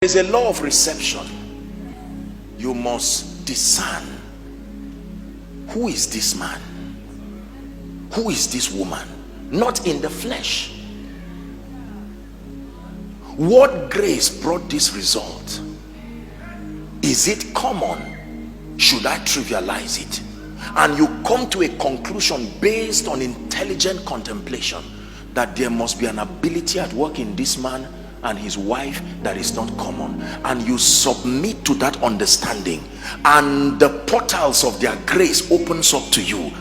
There's a law of reception. You must discern, who is this man, who is this woman, not in the flesh. What grace brought this result? Is it common? Should I trivialize it? And you come to a conclusion based on intelligent contemplation that there must be an ability at work in this man and his wife that is not common, and you submit to that understanding, and the portals of their grace opens up to you.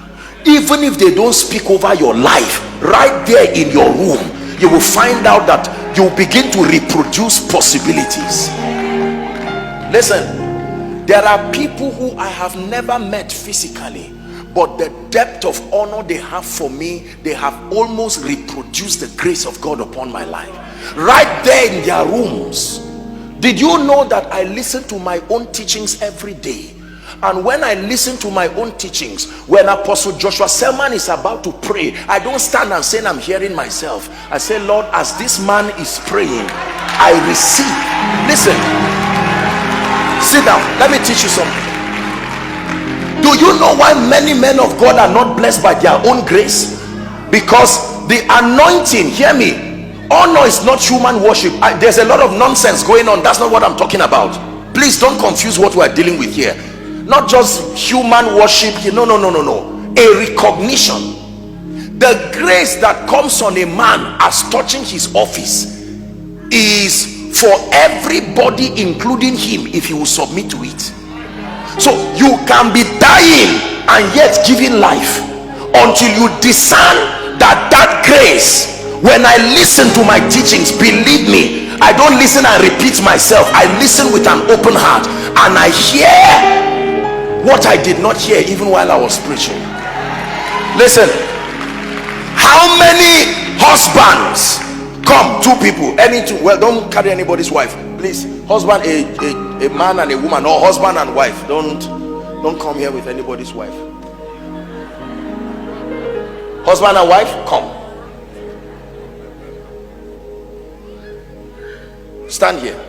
Even if they don't speak over your life, right there in your room you will find out that you begin to reproduce possibilities. Listen, there are people who I have never met physically, but the depth of honor they have for me, they have almost reproduced the grace of God upon my life right there in their rooms. Did you know that I listen to my own teachings every day? And when I listen to my own teachings, when Apostle Joshua Selman is about to pray, I don't stand and say I'm hearing myself. I say, Lord, as this man is praying, I receive. Listen, sit down, let me teach you something. Do you know why many men of God are not blessed by their own grace? Because the anointing, hear me, honor is not human worship. There's a lot of nonsense going on. That's not what I'm talking about. Please don't confuse what we're dealing with here. Not just human worship. No. A recognition. The grace that comes on a man as touching his office is for everybody, including him, if he will submit to it. So you can be dying and yet giving life until you discern that grace. When I listen to my teachings, believe me, I don't listen and repeat myself. I listen with an open heart, and I hear what I did not hear even while I was preaching. Listen, how many husbands come? Two people, any two. Well, don't carry anybody's wife, please. Husband, a man and a woman, or husband and wife. Don't come here with anybody's wife. Husband and wife, come. Stand here.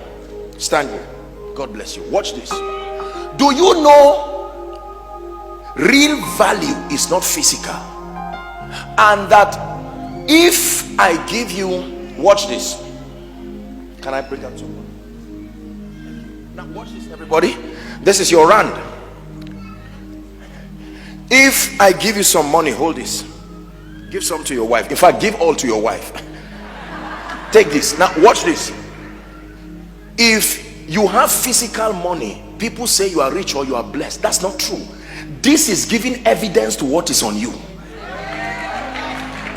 Stand here. God bless you. Watch this. Do you know real value is not physical? And that if I give you, watch this. Can I bring up someone? Now watch this, everybody. This is your rand. If I give you some money, hold this. Give some to your wife. In fact, give all to your wife. Take this. Now watch this. If you have physical money, people say you are rich or you are blessed. That's not true. This is giving evidence to what is on you.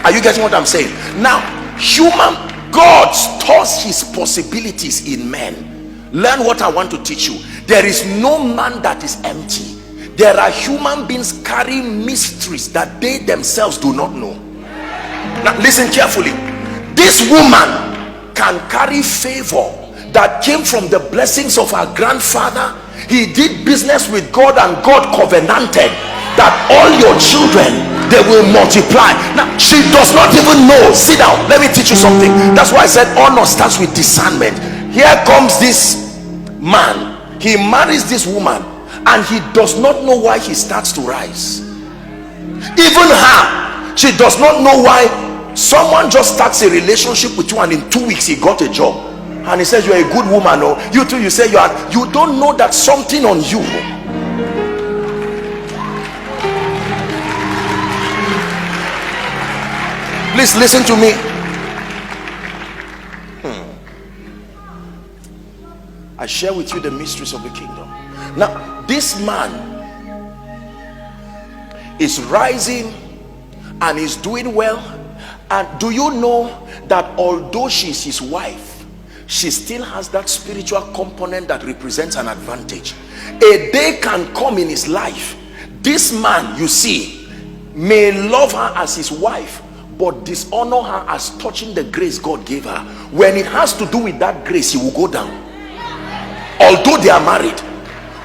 Are you getting what I'm saying? Now, God stores his possibilities in men. Learn what I want to teach you. There is no man that is empty. There are human beings carrying mysteries that they themselves do not know. Now listen carefully. This woman can carry favor that came from the blessings of her grandfather. He did business with God, and God covenanted that all your children, they will multiply. Now she does not even know. Sit down, let me teach you something. That's why I said honor starts with discernment. Here comes this man, he marries this woman, and he does not know why he starts to rise. Even her, she does not know why. Someone just starts a relationship with you, and in 2 weeks he got a job, and he says you're a good woman. Or you too, you say you don't know that something on you. Please listen to me. I share with you the mysteries of the kingdom. Now this man is rising and is doing well. And do you know that although she's his wife, she still has that spiritual component that represents an advantage. A day can come in his life, this man, you see, may love her as his wife, but dishonor her as touching the grace God gave her. When it has to do with that grace, he will go down. Although they are married,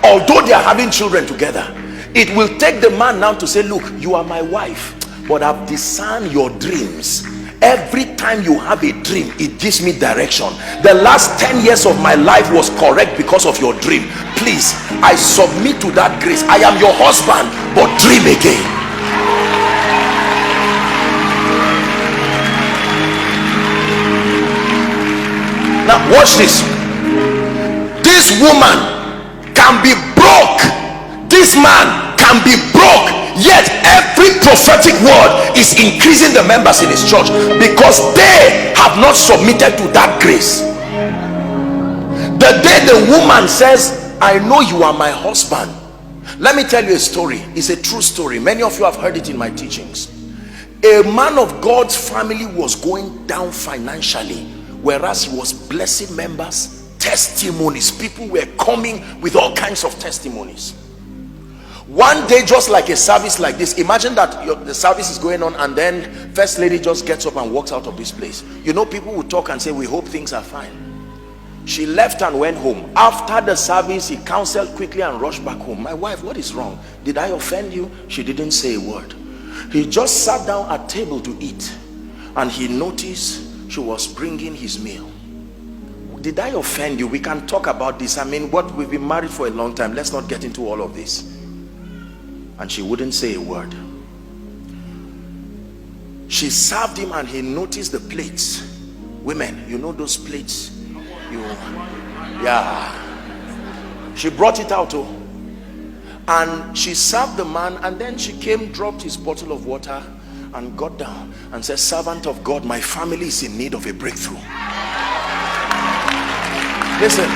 although they are having children together, it will take the man now to say, look, you are my wife, but I've discerned your dreams. Every time you have a dream, it gives me direction. The last 10 years of my life was correct because of your dream. Please, I submit to that grace. I am your husband, but dream again. Now watch this. This woman can be broke, this man can be broke, yet every prophetic word is increasing the members in his church because they have not submitted to that grace. The day the woman says, I know you are my husband. Let me tell you a story. It's a true story. Many of you have heard it in my teachings. A man of God's family was going down financially, whereas he was blessing members. Testimonies, people were coming with all kinds of testimonies. One day, just like a service like this, imagine that the service is going on and then first lady just gets up and walks out of this place. You know, people will talk and say, we hope things are fine. She left and went home. After the service, he counseled quickly and rushed back home. My wife, what is wrong? Did I offend you? She didn't say a word. He just sat down at table to eat and he noticed she was bringing his meal. Did I offend you? We can talk about this. I mean, what, we've been married for a long time. Let's not get into all of this. And she wouldn't say a word. She served him and he noticed the plates. Women, you know those plates? Yeah. She brought it out, oh. And she served the man, and then she came, dropped his bottle of water and got down and said, servant of God, my family is in need of a breakthrough. Listen,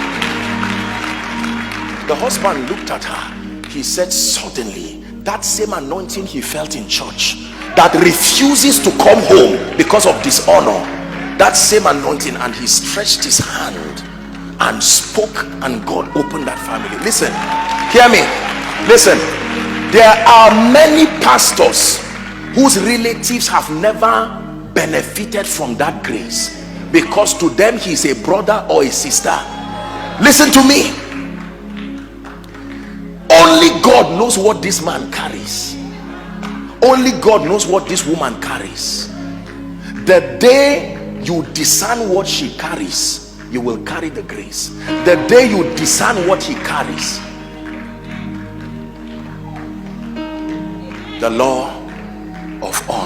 the husband looked at her. He said, suddenly that same anointing he felt in church that refuses to come home because of dishonor, that same anointing, and he stretched his hand and spoke, and God opened that family. Listen, hear me, listen. There are many pastors whose relatives have never benefited from that grace because to them he is a brother or a sister. Listen to me. Only God knows what this man carries. Only God knows what this woman carries. The day you discern what she carries, you will carry the grace. The day you discern what he carries, the law of honor.